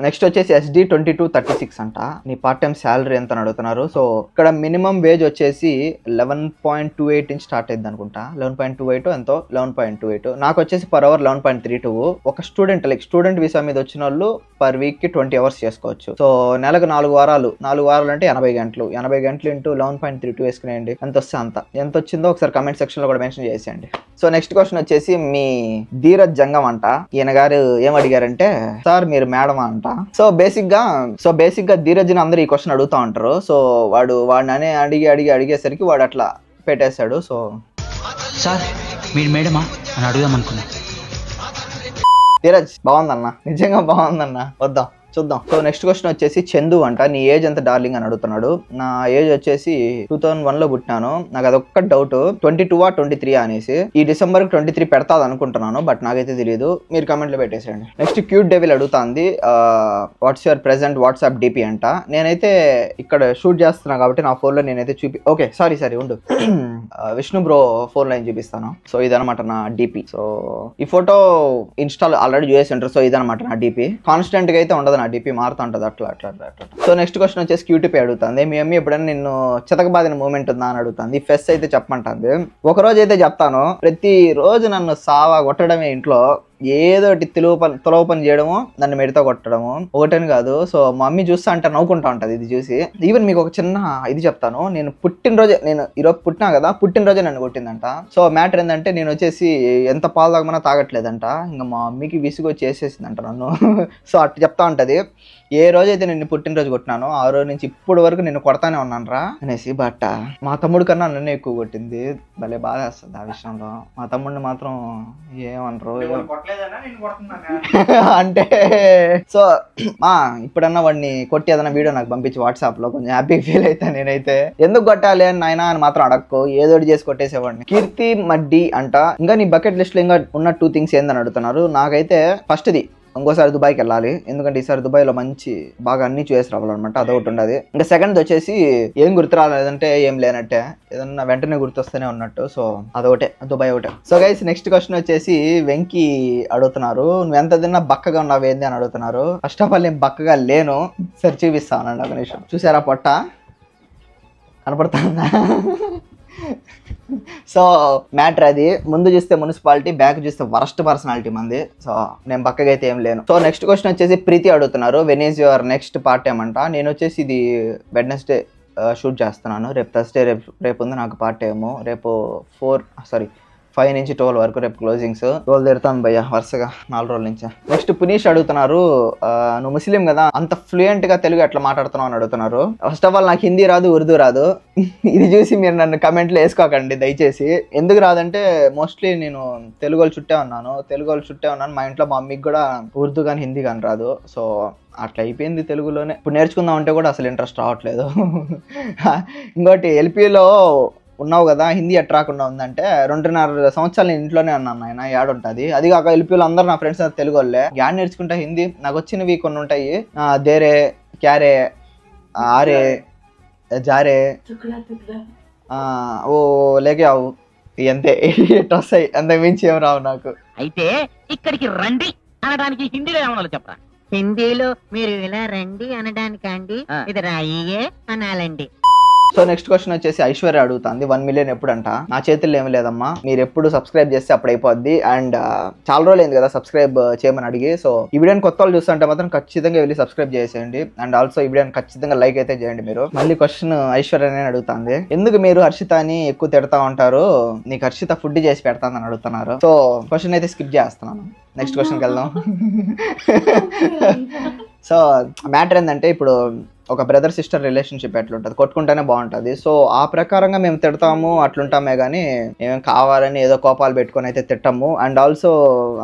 Next వచ్చేసి SD2236 అంట. నీ పార్ట్ టైం శాలరీ ఎంత అని అడుగుతున్నారు. సో ఇక్కడ మినిమం వేజ్ వచ్చేసి 11.28 నుంచి స్టార్ట్ అయింది అనుకుంటా. 11.28 ఎంతో 11.28. నాకు వచ్చేసి పర్ అవర్ 11.32. ఒక స్టూడెంట్ లైక్ స్టూడెంట్ వీసా మీద వచ్చిన వాళ్ళు పర్ వీక్ కి 20 అవర్స్ చేసుకోవచ్చు. సో నెలకు 4 వారాలు అంటే 80 గంటలు. 80 గంటలు ఇంటూ 11.32 వేసుకునేయండి. ఎంత వస్తే అంత. ఎంత వచ్చిందో ఒకసారి కమెంట్ సెక్షన్ లో కూడా మెన్షన్ చేసేయండి. సో నెక్స్ట్ క్వశ్చన్ వచ్చేసి మీ ధీరజ్ జంగం అంట. ఈయన గారు ఏం అడిగారంటే, సార్ మీరు మేడం అంట. సో బేసిక్ గా ధీరజ్ ని అందరూ ఈ క్వశ్చన్ అడుగుతా ఉంటారు. సో వాడిని అడిగేసరికి వాడు అట్లా పెట్టేశాడు. సో సార్ మీరు మేడమా అని అడుగుదాం అనుకున్నా. ధీరజ్ బాగుందన్న, నిజంగా బాగుందన్న, వద్దాం చూద్దాం. సో నెక్స్ట్ క్వశ్చన్ వచ్చేసి చందు అంట. నీ ఏజ్ ఎంత డార్లింగ్ అని అడుగుతున్నాడు. నా ఏజ్ వచ్చేసి 2001 లో పుట్టినాను. నాకు అదొక్క డౌట్, 22 23 అనేసి. ఈ డిసెంబర్ 23 పెడతాది అనుకుంటున్నాను, బట్ నాకైతే తెలియదు. మీరు కమెంట్ లో పెట్టేసేయండి. నెక్స్ట్ క్యూట్ డెవిల్ అడుగుతాంది, what's your present WhatsApp DP అంట. నేనైతే ఇక్కడ షూట్ చేస్తున్నా కాబట్టి నా ఫోన్ లో నేనైతే ఓకే సారీ ఉండు విష్ణు బ్రో ఫోన్ లైన్ చూపిస్తాను. సో ఇదనమాట నా డిపి. సో ఈ ఫోటో ఇన్స్టాల్ ఆల్రెడీ చేసి ఉంటారు. సో ఇదనమాట నా డిపి. కాన్స్టెంట్ గా అయితే ఉండదు, నా డిపి మారుతూ ఉంటుంది అట్లా. సో నెక్స్ట్ క్వశ్చన్ వచ్చేసి క్యూటీపీ అడుగుతుంది. మీ అమ్మ ఎప్పుడైనా నిన్ను చితకబాదిన మూమెంట్ ఉందా అని అడుగుతుంది. ఫెస్ అయితే చెప్పమంటుంది. ఒక రోజు అయితే చెప్తాను, ప్రతి రోజు నన్ను సావా కొట్టడమే ఇంట్లో. ఏదోటి తులవ పని చేయడము, నన్ను మెడితో కొట్టడము ఒకటని కాదు. సో మా మమ్మీ చూస్తా అంటే నవ్వుకుంటా ఉంటుంది ఇది చూసి. ఈవెన్ మీకు ఒక చిన్న ఇది చెప్తాను. నేను ఈరోజు పుట్టినా కదా, పుట్టినరోజే నన్ను కొట్టిందంట. సో మ్యాటర్ ఏంటంటే, నేను వచ్చేసి ఎంత పాలు తాగమన్నా తాగట్లేదంట. ఇంకా మా మమ్మీకి విసుగు చేసేసిందంట నన్ను. సో అట్లా చెప్తా ఉంటది. ఏ రోజైతే నిన్ను పుట్టినరోజు కొట్టినానో ఆ రోజు నుంచి ఇప్పుడు వరకు నిన్ను కొడతానే ఉన్నాను రా అనేసి. బట్ మా తమ్ముడు కన్నా నన్ను ఎక్కువ కొట్టింది. భలే బాధ వేస్తుంది ఆ విషయంలో. మా తమ్ముడిని మాత్రం ఏమంటారు అంటే. సో ఇప్పుడన్నా వాడిని కొట్టి ఏదైనా వీడియో నాకు పంపించి వాట్సాప్ లో, కొంచెం హ్యాపీ ఫీల్ అయితే. నేనైతే ఎందుకు కొట్టాలి అని నాయనా అని మాత్రం అడక్కు, ఏదోటి చేసి కొట్టేసేవాడిని. కీర్తి మడ్డి అంట. ఇంకా నీ బకెట్ లిస్ట్ లో ఇంకా ఉన్న 2 థింగ్స్ ఏందని అడుగుతున్నారు. నాకైతే ఫస్ట్ది ఇంకోసారి దుబాయ్కి వెళ్ళాలి. ఎందుకంటే ఈసారి దుబాయ్లో మంచి బాగా అన్ని చూసి రావాలన్నమాట, అదొకటి ఉండదు. ఇంకా సెకండ్ వచ్చేసి ఏం గుర్తు రాలేదంటే ఏం లేనట్టే, ఏదన్నా వెంటనే గుర్తొస్తూనే ఉన్నట్టు. సో అదొకటే, దుబాయ్ ఒకటే. సో గైస్ నెక్స్ట్ క్వశ్చన్ వచ్చేసి వెంకీ అడుగుతున్నారు, నువ్వు ఎంత తిన్నా బక్కగా ఉన్నావు ఏంది అని అడుగుతున్నారు. ఫస్ట్ ఆఫ్ ఆల్ నేను బక్కగా లేను. సరే చూపిస్తానండి ఒక నిమిషం. చూసారా పొట్ట కనపడుతుందా? సో మ్యాటర్ అది. ముందు చూస్తే మున్సిపాలిటీ, బ్యాక్ చూస్తే వరస్ట్ పర్సనాలిటీ మంది. సో నేను బక్కగా అయితే ఏం లేను. సో నెక్స్ట్ క్వశ్చన్ వచ్చేసి ప్రీతి అడుగుతున్నారు, when is your next part time అంట. నేను వచ్చేసి ఇది వెడ్నెస్డే షూట్ చేస్తున్నాను. రేపు థర్స్డే, రేపు ఉంది నాకు పార్ట్ టైము. రేపు 5 నుంచి 12 వరకు రేపు క్లోజింగ్స్. 12 తిడతాను భయ్య వరుసగా 4 రోజుల నుంచి. నెక్స్ట్ పునీష్ అడుగుతున్నారు, నువ్వు ముస్లిం కదా, అంత ఫ్లూయెంట్ గా తెలుగు ఎట్లా మాట్లాడుతున్నావు అని అడుగుతున్నారు. ఫస్ట్ ఆఫ్ ఆల్ నాకు హిందీ రాదు, ఉర్దూ రాదు. ఇది చూసి మీరు నన్ను కమెంట్లో వేసుకోకండి దయచేసి. ఎందుకు రాదంటే మోస్ట్లీ నేను తెలుగు వాళ్ళు చుట్టే ఉన్నాను. మా ఇంట్లో మా మమ్మీకి కూడా ఉర్దూ కానీ హిందీ కానీ రాదు. సో అట్లా అయిపోయింది తెలుగులోనే. ఇప్పుడు నేర్చుకుందాం అంటే కూడా అసలు ఇంట్రెస్ట్ రావట్లేదు. ఇంకోటి ఎల్పీలో ఉన్నావు కదా, హిందీ ఎట్ రాకుండా ఉందంటే 2.5 సంవత్సరాలు నేను ఇంట్లోనే ఉన్నాను ఆయన, యాడుంటుంది. అది కాక ఎల్పీలో అందరూ నా ఫ్రెండ్స్ తెలుగు వాళ్ళే. యాడ్ నేర్చుకుంటా హిందీ. నాకు వచ్చినవి కొన్ని ఉంటాయి, దేరే, క్యారే, ఆరే, జారే, ఓ లేకే ఆవు, అంతే. వస్తాయి, అంతకు మించి ఏం రావు నాకు. అయితే ఇక్కడికి రండి అనడానికి హిందీలో ఏమన్నా చెప్పరా? హిందీలో మీరు ఇలా రండి అనడానికి అండి, ఇది రాయే అనాలండి. సో నెక్స్ట్ క్వశ్చన్ వచ్చేసి ఐశ్వర్య అడుగుతుంది, 1 మిలియన్ ఎప్పుడంట. నా చేతుల్లో ఏమి లేదమ్మా, మీరు ఎప్పుడు సబ్స్క్రైబ్ చేస్తే అప్పుడు అయిపోద్ది. అండ్ చాలా రోజులు అయింది కదా సబ్స్క్రైబ్ చేయమని అడిగి. సో ఈ వీడియోని కొత్త వాళ్ళు చూస్తుంటే మాత్రం ఖచ్చితంగా వెళ్ళి సబ్స్క్రైబ్ చేసేయండి. అండ్ ఆల్సో ఈ వీడియోని ఖచ్చితంగా లైక్ అయితే చేయండి మీరు. మళ్ళీ క్వశ్చన్ ఐశ్వర్యనే అడుగుతుంది, ఎందుకు మీరు హర్షితని ఎక్కువ తిడతా ఉంటారు, నీకు హర్షిత ఫుడ్ చేసి పెడతానని అడుగుతున్నారు. సో క్వశ్చన్ అయితే స్కిప్ చేస్తున్నాను, నెక్స్ట్ క్వశ్చన్కి వెళ్దాం. సో మ్యాటర్ ఏంటంటే, ఇప్పుడు ఒక బ్రదర్ సిస్టర్ రిలేషన్షిప్ ఎట్లుంటుంది, కొట్టుకుంటేనే బాగుంటుంది. సో ఆ ప్రకారంగా మేము తిడతాము, అట్లుంటామే కానీ ఏమేం కావాలని ఏదో కోపాలు పెట్టుకొని అయితే తిట్టము. అండ్ ఆల్సో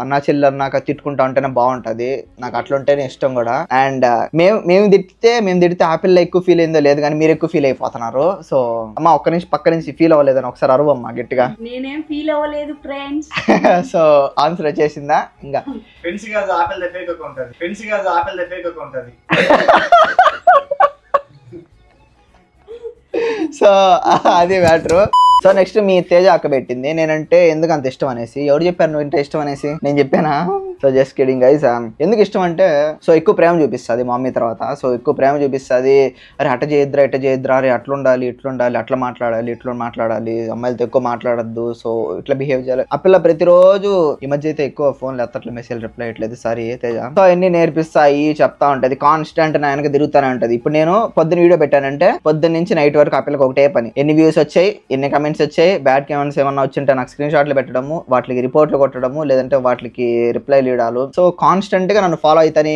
అన్నా చెల్లి అన్నాక తిట్టుకుంటా ఉంటేనే బాగుంటుంది, నాకు అట్లుంటేనే ఇష్టం కూడా. అండ్ మేము తిడితే ఆపిల్ల ఎక్కువ ఫీల్ అయిందో లేదు కానీ మీరు ఎక్కువ ఫీల్ అయిపోతున్నారు. సో అమ్మ ఒక్క నుంచి పక్క నుంచి ఫీల్ అవ్వలేదని ఒకసారి అరువమ్మా గట్టిగా. నేనేం ఫీల్ అవ్వలేదు ఫ్రెండ్స్. సో ఆన్సర్ వచ్చేసిందా? ఇంకా సో అది మ్యాటర్. సో నెక్స్ట్ మీ తేజ అక్క పెట్టింది, నేనంటే ఎందుకు అంత ఇష్టం అనేసి. ఎవరు చెప్పారు నువ్వు ఇంత ఇష్టం అనేసి? నేను చెప్పానా? So just kidding guys. ఎందుకు ఇష్టం అంటే సో ఎక్కువ ప్రేమ చూపిస్తుంది మమ్మీ తర్వాత. సో ఎక్కువ ప్రేమ చూపిస్తుంది. అరే అట్ట చేయొద్దురా ఇట్ట చేయొద్దురా, అరే అట్లుండాలి ఇట్లుండాలి, అట్లా మాట్లాడాలి ఇట్లా మాట్లాడాలి, అమ్మాయిలతో ఎక్కువ మాట్లాడద్దు, సో ఇట్లా బిహేవ్ చేయాలి. ఆ పిల్ల ప్రతిరోజు ఈ మధ్య అయితే ఎక్కువ ఫోన్లు ఎత్తట్లే, మెసేజ్ రిప్లై ఇట్లేదు సారీ తేజ. సో అన్ని నేర్పిస్తాయి చెప్తా ఉంటది, కాన్స్టెంట్ నా వెనక తిరుగుతానే ఉంటది. ఇప్పుడు నేను పొద్దున్న వీడియో పెట్టానంటే పొద్దున్న నుంచి నైట్ వరకు ఆ పిల్లకి ఒకటే పని, ఎన్ని వ్యూస్ వచ్చాయి, ఎన్ని కమెంట్స్ వచ్చాయి, బ్యాడ్ కమెంట్స్ ఏమన్నా వచ్చింటే నాకు స్క్రీన్ షాట్లు పెట్టడము, వాటికి రిపోర్ట్లు కొట్టడము, లేదంటే వాటికి రిప్లైలు ఇవ్వడాలు. సో కాన్స్టెంట్ గా నన్ను ఫాలో అయితేనే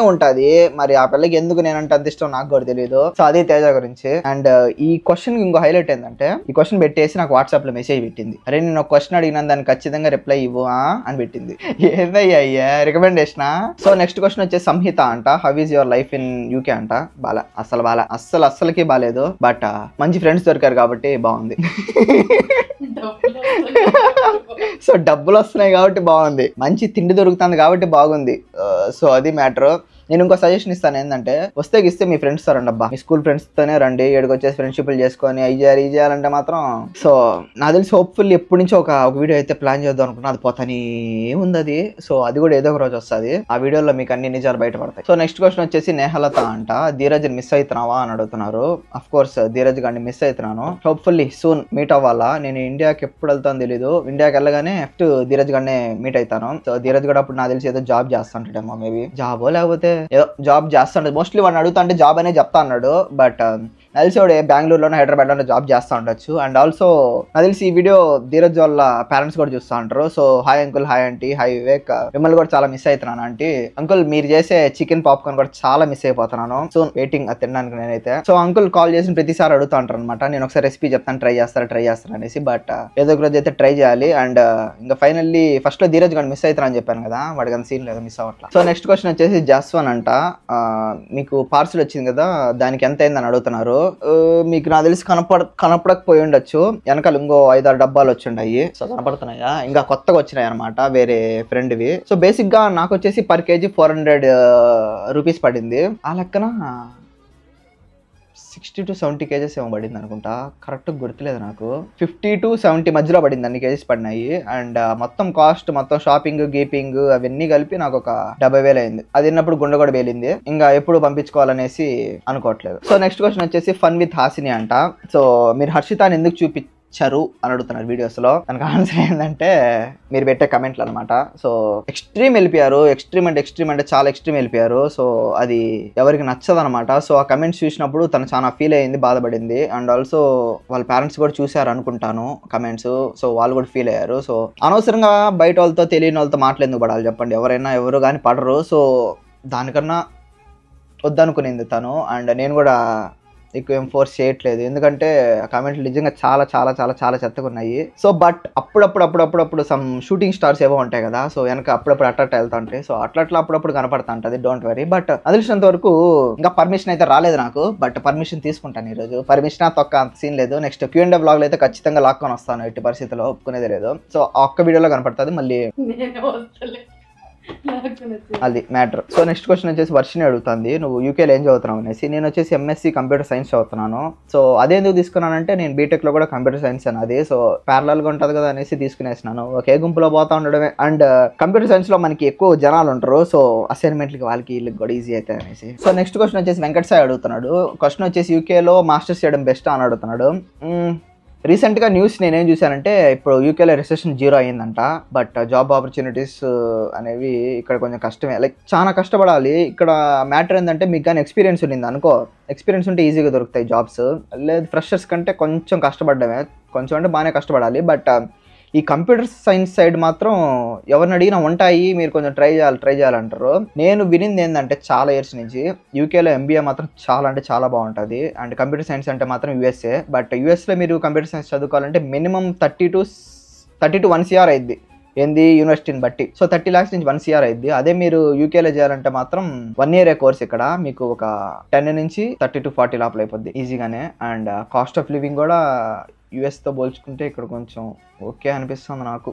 ఉంటది. మరి ఆ పిల్లకి ఎందుకు నేనంటే అంత ఇష్టం నాకు కూడా తెలియదు. సో అది తేజ గురించి. అండ్ ఈ క్వశ్చన్ ఇంకో హైలైట్ ఏంటంటే ఈ క్వశ్చన్ పెట్టేసి నాకు వాట్సాప్ లో మెసేజ్ పెట్టింది, అరే నేను ఒక క్వశ్చన్ అడిగినా దానికి ఖచ్చితంగా రిప్లై ఇవ్వు అని పెట్టింది. ఏందయ్యా రికమెండేషన్. సో నెక్స్ట్ క్వశ్చన్ వచ్చేసి సంహిత అంట, how is your life in UK అంట. అస్సలకి బాలేదు, బట్ మంచి ఫ్రెండ్స్ దొరికారు కాబట్టి బాగుంది. సో డబ్బులు వస్తున్నాయి కాబట్టి బాగుంది, మంచి తిండి దొరుకుతుంది కాబట్టి బాగుంది. సో అది మ్యాటర్. నేను ఇంకో సజెషన్ ఇస్తాను, ఏంటంటే వస్తే గిస్తే మీ ఫ్రెండ్స్తో రండి అబ్బా, మీ స్కూల్ ఫ్రెండ్స్తోనే రండి. ఏడుకు వచ్చేసి ఫ్రెండ్షిప్లు చేసుకొని అవి చేయాలంటే మాత్రం సో నాకు తెలిసి హోప్ఫుల్లీ ఎప్పటి నుంచో ఒక వీడియో అయితే ప్లాన్ చేద్దాం అనుకున్నా, అది పోతానే ఉంది అది. సో అది కూడా ఏదో ఒక రోజు వస్తుంది, ఆ వీడియోలో మీకు అన్ని నిజాలు బయటపడతాయి. సో నెక్స్ట్ క్వశ్చన్ వచ్చేసి నేహలత అంట, ధీరజ్ మిస్ అవుతున్నావా అని అడుగుతున్నారు. అఫ్ కోర్స్ ధీరజ్ గారిని మిస్ అవుతున్నాను, హోప్ఫుల్లీ సూన్ మీట్ అవ్వాలా. నేను ఇండియాకి ఎప్పుడు వెళ్తాను తెలీదు, ఇండియాకి వెళ్ళగానే ఫస్ట్ ధీరజ్ గారిని మీట్ అవుతాను. సో ధీరజ్ కూడా అప్పుడు నాకు తెలిసి ఏదో జాబ్ చేస్తుంటాడేమో, మేబీ జాబో లేకపోతే ఏదో జాబ్ చేస్తాడు. మోస్ట్లీ వాడిని అడుగుతా అంటే జాబ్ అనే చెప్తా అన్నాడు, బట్ తెలిసి వాడు బెంగళూరులోనే హైదరాబాద్లోనే జాబ్ చేస్తూ ఉండొచ్చు. అండ్ ఆల్సో నాకు తెలిసి ఈ వీడియో ధీరజ్ వాళ్ళ పేరెంట్స్ కూడా చూస్తూ ఉంటారు. So hi uncle, hi aunty, hi Vivek, మిమ్మల్ని కూడా చాలా మిస్ అవుతున్నాను ఆంటీ. అంకుల్ మీరు చేసే చికెన్ పాప్కార్న్ కూడా చాలా మిస్ అయిపోతున్నాను, సో వెయిటింగ్ అది తినడానికి నేనైతే. సో అంకుల్ కాల్ చేసిన ప్రతిసారి అడుగుతూ ఉంటారు అనమాట, నేను ఒకసారి రెసిపీ చెప్తాను ట్రై చేస్తాను అనేసి, బట్ ఏదో ఒక రోజు అయితే ట్రై చేయాలి. అండ్ ఇంకా ఫైనల్లీ ఫస్ట్ లో ధీరజ్ గారు మిస్ అవుతారని చెప్పాను కదా, వాడికి అంత సీన్ లేదు, మిస్ అవ్వట్లా. సో నెక్స్ట్ క్వశ్చన్ వచ్చేసి జస్వన్ అంట, మీకు పార్సల్ వచ్చింది కదా దానికి ఎంత అయిందని అడుగుతున్నారు. మీకు నాకు తెలిసి కనపడకపోయి ఉండొచ్చు, వెనకాల ఇంకో 5-6 డబ్బాలు వచ్చిండాయి. సో కనపడుతున్నాయా, ఇంకా కొత్తగా వచ్చినాయి అనమాట వేరే ఫ్రెండ్వి. సో బేసిక్ గా నాకు వచ్చేసి పర్ కేజీ 400 రూపీస్ పడింది. ఆ లెక్కన 60 to 70 కేజెస్ ఏమో పడింది అనుకుంటా, కరెక్ట్ గుర్తులేదు నాకు. 50 to 70 మధ్యలో పడింది, అన్ని కేజెస్ పడినాయి. అండ్ మొత్తం కాస్ట్, మొత్తం షాపింగ్ గీపింగ్ అవన్నీ కలిపి నాకు ఒక 70,000 అయింది. అది విన్నప్పుడు గుండె కూడా వేలింది, ఇంకా ఎప్పుడు పంపించుకోవాలనేసి అనుకోవట్లేదు. సో నెక్స్ట్ క్వశ్చన్ వచ్చేసి ఫన్ విత్ హాసిని అంట. సో మీరు హర్షితాని ఎందుకు చూపించారు అని అడుగుతున్నారు వీడియోస్ లో. దానికి ఆన్సర్ ఏంటంటే మీరు పెట్టే కమెంట్లు అనమాట. సో ఎక్స్ట్రీమ్ వెళ్ళిపోయారు, ఎక్స్ట్రీమ్ అంటే చాలా ఎక్స్ట్రీమ్ వెళ్ళిపోయారు. సో అది ఎవరికి నచ్చదు అనమాట. సో ఆ కమెంట్స్ చూసినప్పుడు తను చాలా ఫీల్ అయ్యింది, బాధపడింది. అండ్ ఆల్సో వాళ్ళ పేరెంట్స్ కూడా చూసారు అనుకుంటాను కమెంట్స్, సో వాళ్ళు కూడా ఫీల్ అయ్యారు. సో అనవసరంగా బయట వాళ్ళతో తెలియని వాళ్ళతో మాట్లాడేందుకు పడాలి చెప్పండి, ఎవరు కానీ పడరు. సో దానికన్నా వద్దనుకునింది తను, అండ్ నేను కూడా ఎక్కువ ఏం ఫోర్స్ చేయట్లేదు, ఎందుకంటే కామెంట్లు నిజంగా చాలా చాలా చాలా చాలా చెత్తగా ఉన్నాయి. సో బట్ అప్పుడప్పుడు సమ్ షూటింగ్ స్టార్స్ ఏవో ఉంటాయి కదా, సో వెనక అప్పుడప్పుడు అట్లా వెళ్తా ఉంటాయి. సో అట్లా అప్పుడప్పుడు కనపడతా ఉంటుంది, డోంట్ వరీ. బట్ అదిలిసినంత వరకు ఇంకా పర్మిషన్ అయితే రాలేదు నాకు, బట్ పర్మిషన్ తీసుకుంటాను ఈరోజు. పర్మిషన్ తొక్క అంత సీన్ లేదు. నెక్స్ట్ Q&A వ్లాగ్లో అయితే ఖచ్చితంగా లాక్కొని వస్తాను, ఎట్టి పరిస్థితుల్లో ఒప్పుకునేది లేదు. సో ఆ ఒక్క వీడియోలో కనపడుతుంది, మళ్ళీ అది మ్యాటర్. సో నెక్స్ట్ క్వశ్చన్ వచ్చేసి వర్షిని అడుగుతుంది, నువ్వు యూకేలో ఏం చదువుతున్నావు అనేసి. నేను వచ్చేసి MSc కంప్యూటర్ సైన్స్ చదువుతున్నాను. సో అదేందుకు తీసుకున్నానంటే నేను బీటెక్ లో కూడా కంప్యూటర్ సైన్స్ అనేది, సో ప్యారలల్ గా ఉంటుంది కదా అనేసి తీసుకునేసినాను. ఒకే గుంపులో పోతా ఉండడమే. అండ్ కంప్యూటర్ సైన్స్ లో మనకి ఎక్కువ జనాలు ఉంటారు, సో అసైన్మెంట్లకి వాళ్ళకి వీళ్ళకి కూడా ఈజీ అవుతాయి అనేసి. సో నెక్స్ట్ క్వశ్చన్ వచ్చేసి వెంకట్ సాయి అడుగుతున్నాడు, క్వశ్చన్ వచ్చేసి యూకేలో మాస్టర్స్ చేయడం బెస్ట్ అని అడుగుతున్నాడు. రీసెంట్గా న్యూస్ నేనేం చూశానంటే ఇప్పుడు యూకేలో రిసెషన్ 0 అయ్యిందంట, బట్ జాబ్ ఆపర్చునిటీస్ అనేవి ఇక్కడ కొంచెం కష్టమే, లైక్ చాలా కష్టపడాలి. ఇక్కడ మ్యాటర్ ఏంటంటే మీకు కానీ ఎక్స్పీరియన్స్ ఉండింది అనుకో, ఎక్స్పీరియన్స్ ఉంటే ఈజీగా దొరుకుతాయి జాబ్స్, లేదు ఫ్రెషర్స్ కంటే కొంచెం కష్టపడ్డమే, కొంచెం అంటే బాగానే కష్టపడాలి. బట్ ఈ కంప్యూటర్ సైన్స్ సైడ్ మాత్రం ఎవరిని అడిగినా ఉంటాయి, మీరు కొంచెం ట్రై చేయాలంటారు. నేను వినింది ఏంటంటే చాలా ఇయర్స్ నుంచి యూకేలో MBA మాత్రం చాలా అంటే చాలా బాగుంటుంది, అండ్ కంప్యూటర్ సైన్స్ అంటే మాత్రం USA. బట్ యూఎస్లో మీరు computer science చదువుకోవాలంటే minimum 30 to 1 CR అయింది, ఏంది యూనివర్సిటీని బట్టి. సో 30 lakhs నుంచి 1 CR అయింది. అదే మీరు యూకేలో చేయాలంటే మాత్రం 1 year కోర్స్ ఇక్కడ మీకు ఒక 10 నుంచి 30 to 40 లోపల అయిపోద్ది ఈజీగానే. అండ్ కాస్ట్ ఆఫ్ లివింగ్ కూడా యూఎస్తో పోల్చుకుంటే ఇక్కడ కొంచెం ఓకే అనిపిస్తుంది నాకు.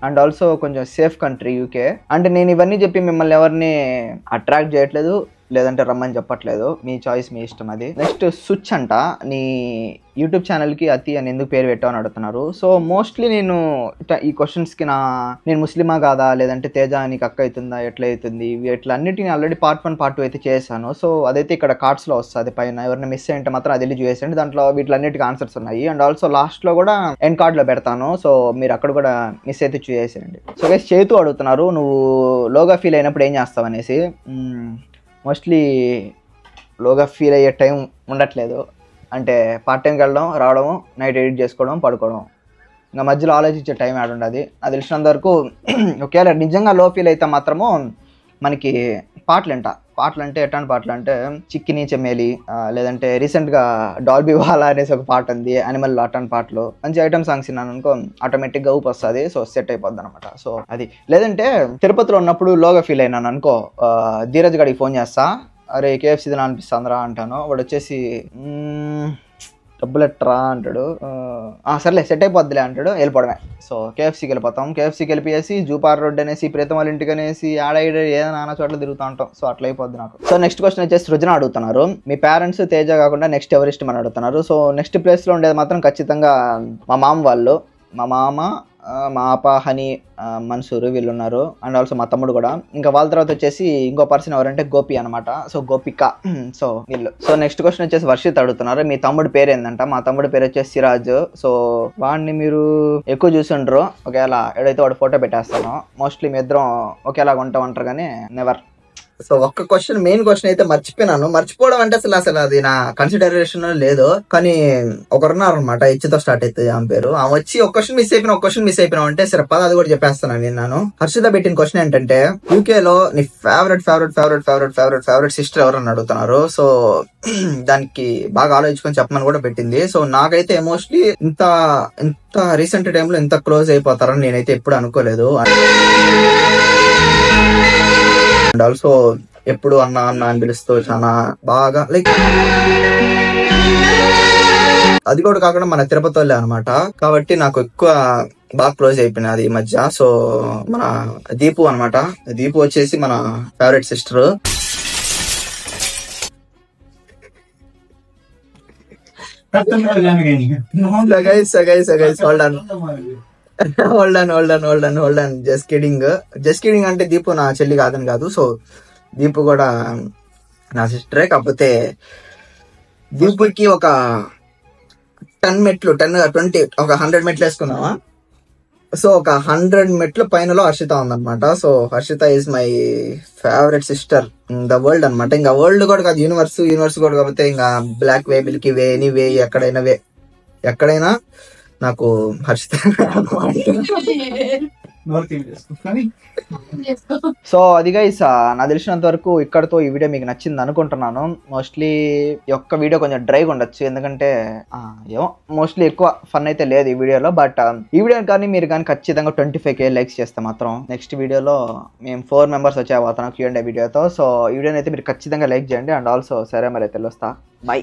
అండ్ ఆల్సో కొంచెం సేఫ్ కంట్రీ యూకే. అంటే నేను ఇవన్నీ చెప్పి మిమ్మల్ని ఎవరిని అట్రాక్ట్ చేయట్లేదు, లేదంటే రమ్మని చెప్పట్లేదు, మీ చాయిస్, మీ ఇష్టం అది. నెక్స్ట్ స్విచ్ అంట, నీ యూట్యూబ్ ఛానల్కి అతి అని ఎందుకు పేరు పెట్టావు అని అడుగుతున్నారు. సో మోస్ట్లీ నేను ఈ క్వశ్చన్స్కి నేను ముస్లిమా కాదా, లేదంటే తేజ నీకు అక్క అవుతుందా, ఎట్లా అవుతుంది, ఇట్లా అన్నిటిని ఆల్రెడీ పార్ట్ 1 పార్ట్ 2 అయితే చేశాను. సో అదైతే ఇక్కడ కార్డ్స్లో వస్తుంది పైన, ఎవరైనా మిస్ అయ్యింటే మాత్రం అది వెళ్ళి చూసేయండి, దాంట్లో వీటిలన్నిటికీ ఆన్సర్స్ ఉన్నాయి. అండ్ ఆల్సో లాస్ట్లో కూడా ఎండ్ కార్డ్లో పెడతాను, సో మీరు అక్కడ కూడా మిస్ అయితే చూసేసేయండి. సో గైస్ చేతు అడుగుతున్నారు, నువ్వు లోగా ఫీల్ అయినప్పుడు ఏం చేస్తావు అనేసి. మోస్ట్లీ లోగా ఫీల్ అయ్యే టైం ఉండట్లేదు, అంటే పార్ట్ టైంకి వెళ్ళడం, రావడం, నైట్ ఎడిట్ చేసుకోవడం, పడుకోవడం, ఇంకా మధ్యలో ఆలోచించే టైం యాడ్ ఉండదు. అది తెలిసినంత వరకు ఒకవేళ నిజంగా లో ఫీల్ అయితే మాత్రము మనకి పాటలు అంటే ఎట్లాంటి పాటలు అంటే చిక్కిని చెమ్మేలి, లేదంటే రీసెంట్గా డాల్బీ వాలా అనేసి ఒక పాట ఉంది, యానిమల్ అట్లాంటి పాటలు, మంచి ఐటమ్ సాంగ్స్ విన్నాను అనుకో ఆటోమేటిక్గా ఊపు వస్తుంది, సో సెట్ అయిపోద్ది అనమాట. సో అది లేదంటే తిరుపతిలో ఉన్నప్పుడు లోగా ఫీల్ అయినాను అనుకో, ధీరజ్ గడికి ఫోన్ చేస్తా, అరే కేఎఫ్సీ తినా అనిపిస్తుందిరా అంటాను, వాడు వచ్చేసి డబ్బులు ఎట్రా అంటాడు, సర్లే సెట్ అయిపోద్దిలే అంటాడు, వెళ్ళిపోవడమే. సో కేఎఫ్సీకి వెళ్ళిపోతాం, కేఎఫ్సీకి వెళ్ళిపోయేసి జూపార్ రోడ్ అనేసి, ప్రీతం వాళ్ళ ఇంటికి అనేసి, ఆడ ఏదో నానా చోట్ల తిరుగుతూ ఉంటాం. సో అట్లా అయిపోద్ది నాకు. సో నెక్స్ట్ క్వశ్చన్ వచ్చేసి సృజన అడుగుతున్నారు, మీ పేరెంట్స్ తేజ కాకుండా నెక్స్ట్ ఎవరు ఇష్టం అని అడుగుతున్నారు. సో నెక్స్ట్ ప్లేస్లో ఉండేది మాత్రం ఖచ్చితంగా మా మామ వాళ్ళు, మా మామ, మా ఆప, హనీ, మన్సూరు వీళ్ళు ఉన్నారు, అండ్ ఆల్సో మా తమ్ముడు కూడా. ఇంకా వాళ్ళ తర్వాత వచ్చేసి ఇంకో పర్సన్ ఎవరంటే గోపి అనమాట, సో గోపిక, సో వీళ్ళు. సో నెక్స్ట్ క్వశ్చన్ వచ్చేసి వర్షిత్ అడుగుతున్నారు, మీ తమ్ముడు పేరు ఏంటంట. మా తమ్ముడు పేరు వచ్చేసి సిరాజ్. సో వాడిని మీరు ఎక్కువ చూసిండ్రు, ఒకవేళ ఎడైతే వాడు ఫోటో పెట్టేస్తాను, మోస్ట్లీ మీ ఇద్దరం ఒకేలాగా ఉంటారు కానీ నెవర్. సో ఒక్క క్వశ్చన్, మెయిన్ క్వశ్చన్ అయితే మర్చిపోవడం అంటే అసలు అది నా కన్సిడరేషన్ లేదు, కానీ ఒకరున్నారు అనమాట, హెచ్తో స్టార్ట్ అవుతుంది ఆమె పేరు. ఆమె వచ్చి ఒక క్వశ్చన్ మిస్ అయిపోయినావు అంటే సరే పద అది కూడా చెప్పేస్తాను నేను. హర్షిత పెట్టిన క్వశ్చన్ ఏంటంటే యూకే లో నీ ఫేవరెట్ సిస్టర్ ఎవరని అడుగుతున్నారు. సో దానికి బాగా ఆలోచించుకొని చెప్పమని కూడా పెట్టింది. సో నాకైతే మోస్ట్లీ ఇంత రీసెంట్ టైంలో ఇంత క్లోజ్ అయిపోతారని నేనైతే ఎప్పుడు అనుకోలేదు. అండ్ ఆల్సో ఎప్పుడు అన్న అని పిలుస్తూ చాలా బాగా లైక్, అది కూడా కాకుండా మన తిరుపతి వాళ్ళే అనమాట, కాబట్టి నాకు ఎక్కువ బాగా క్లోజ్ అయిపోయినది ఈ మధ్య. సో మన దీపు అనమాట, దీపు వచ్చేసి మన ఫేవరెట్ సిస్టర్. జస్ట్ కిడింగ్ అంటే దీపు నా చెల్లి కాదని కాదు. సో దీపు కూడా నా సిస్టరే, కాకపోతే దీపుకి ఒక 10 మెట్లు 20 ఒక 100 మెట్లు వేసుకుందామా. సో ఒక 100 మెట్ల పైనలో హర్షిత ఉందన్నమాట. So Harshita is my favourite sister in the world అనమాట. ఇంకా వరల్డ్ కూడా కాదు, యూనివర్స్ కూడా, కాకపోతే ఇంకా black way, milky way, any way, ఎక్కడైనా నాకు హర్షిత. సో అది గైస్, నాకు తెలిసినంత వరకు ఇక్కడతో ఈ వీడియో మీకు నచ్చింది అనుకుంటున్నాను. మోస్ట్లీ ఈ ఒక్క వీడియో కొంచెం డ్రైగా ఉండొచ్చు, ఎందుకంటే ఏమో మోస్ట్లీ ఎక్కువ ఫన్ అయితే లేదు ఈ వీడియోలో. బట్ ఈ వీడియో కానీ మీరు కానీ ఖచ్చితంగా 25K లైక్స్ చేస్తే మాత్రం నెక్స్ట్ వీడియోలో మేము 4 మెంబర్స్ వచ్చేపోతున్నాం Q&A వీడియోతో. సో ఈ వీడియోని అయితే మీరు ఖచ్చితంగా లైక్ చేయండి. అండ్ ఆల్సో సరే మరి అయితే వస్తా, బై.